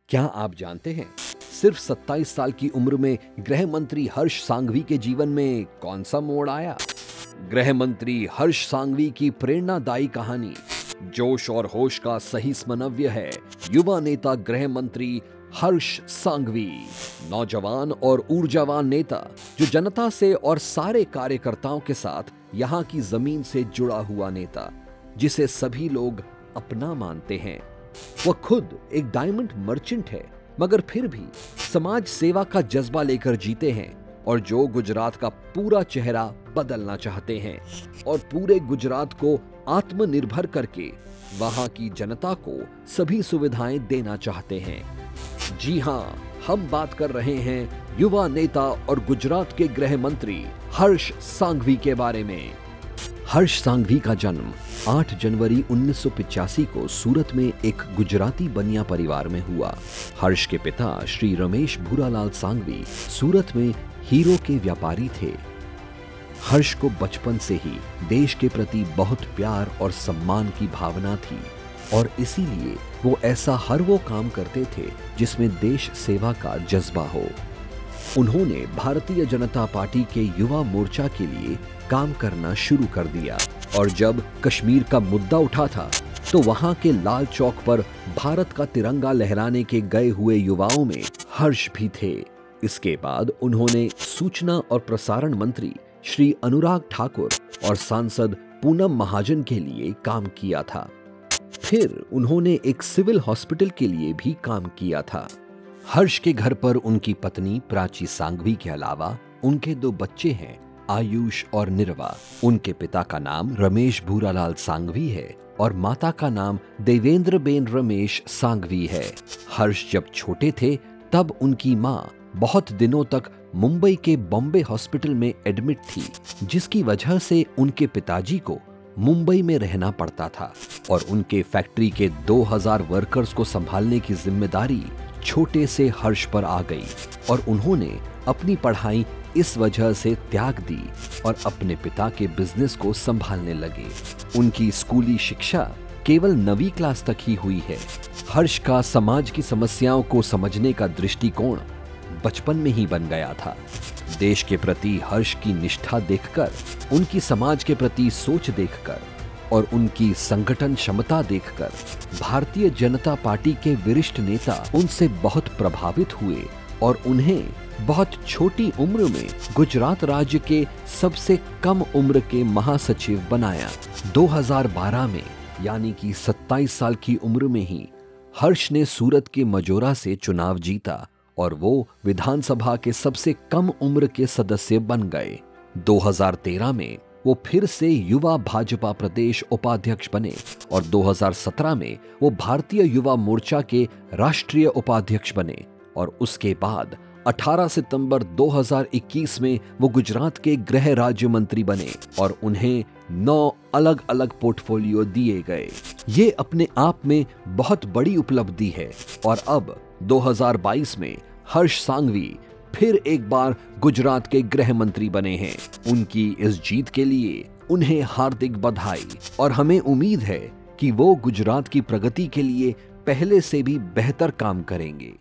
क्या आप जानते हैं सिर्फ 27 साल की उम्र में गृह मंत्री हर्ष सांघवी के जीवन में कौन सा मोड़ आया? गृह मंत्री हर्ष सांघवी की प्रेरणादायी कहानी जोश और होश का सही समन्वय है। युवा नेता गृह मंत्री हर्ष सांघवी, नौजवान और ऊर्जावान नेता जो जनता से और सारे कार्यकर्ताओं के साथ यहाँ की जमीन से जुड़ा हुआ नेता, जिसे सभी लोग अपना मानते हैं। वह खुद एक डायमंड मर्चेंट है, मगर फिर भी समाज सेवा का जज्बा लेकर जीते हैं और जो गुजरात का पूरा चेहरा बदलना चाहते हैं और पूरे गुजरात को आत्मनिर्भर करके वहां की जनता को सभी सुविधाएं देना चाहते हैं। जी हां, हम बात कर रहे हैं युवा नेता और गुजरात के गृह मंत्री हर्ष सांघवी के बारे में। हर्ष सांघवी का जन्म 8 जनवरी 1985 को सूरत में एक गुजराती बनिया परिवार में हुआ। हर्ष के पिता श्री रमेश भूरालाल सांघवी सूरत में हीरो के व्यापारी थे। हर्ष को बचपन से ही देश के प्रति बहुत प्यार और सम्मान की भावना थी और इसीलिए वो ऐसा हर वो काम करते थे जिसमें देश सेवा का जज्बा हो। उन्होंने भारतीय जनता पार्टी के युवा मोर्चा के लिए काम करना शुरू कर दिया और जब कश्मीर का मुद्दा उठा था तो वहां के लाल चौक पर भारत का तिरंगा लहराने के गए हुए युवाओं में हर्ष भी थे। इसके बाद उन्होंने सूचना और प्रसारण मंत्री श्री अनुराग ठाकुर और सांसद पूनम महाजन के लिए काम किया था। फिर उन्होंने एक सिविल हॉस्पिटल के लिए भी काम किया था। हर्ष के घर पर उनकी पत्नी प्राची सांघवी के अलावा उनके 2 बच्चे हैं, आयुष और निर्वा। उनके पिता का नाम रमेश भूरालाल सांघवी है और माता का नाम देवेंद्रबेन रमेश सांघवी है। हर्ष जब छोटे थे तब उनकी मां बहुत दिनों तक मुंबई के बॉम्बे हॉस्पिटल में एडमिट थी, जिसकी वजह से उनके पिताजी को मुंबई में रहना पड़ता था और उनके फैक्ट्री के 2000 वर्कर्स को संभालने की जिम्मेदारी छोटे से हर्ष पर आ गई और उन्होंने अपनी पढ़ाई इस वजह से त्याग दी और अपने पिता के बिजनेस को संभालने लगे। उनकी स्कूली शिक्षा केवल 9वीं क्लास तक ही हुई है। हर्ष का समाज की समस्याओं को समझने का दृष्टिकोण बचपन में ही बन गया था। देश के प्रति हर्ष की निष्ठा देखकर, उनकी समाज के प्रति सोच देखकर और उनकी संगठन क्षमता देखकर भारतीय जनता पार्टी के वरिष्ठ नेता उनसे बहुत प्रभावित हुए और उन्हें बहुत छोटी उम्र में गुजरात राज्य के सबसे कम उम्र के महासचिव बनाया। 2012 में यानी कि 27 साल की उम्र में ही हर्ष ने सूरत के मजोरा से चुनाव जीता और वो विधानसभा के सबसे कम उम्र के सदस्य बन गए। 2013 में वो फिर से युवा भाजपा प्रदेश उपाध्यक्ष बने और 2017 में वो भारतीय युवा मोर्चा के राष्ट्रीय उपाध्यक्ष बने और उसके बाद 18 सितंबर 2021 में वो गुजरात के गृह राज्य मंत्री बने और उन्हें 9 अलग अलग पोर्टफोलियो दिए गए। ये अपने आप में बहुत बड़ी उपलब्धि है और अब 2022 में हर्ष सांघवी फिर एक बार गुजरात के गृह मंत्री बने हैं। उनकी इस जीत के लिए उन्हें हार्दिक बधाई और हमें उम्मीद है कि वो गुजरात की प्रगति के लिए पहले से भी बेहतर काम करेंगे।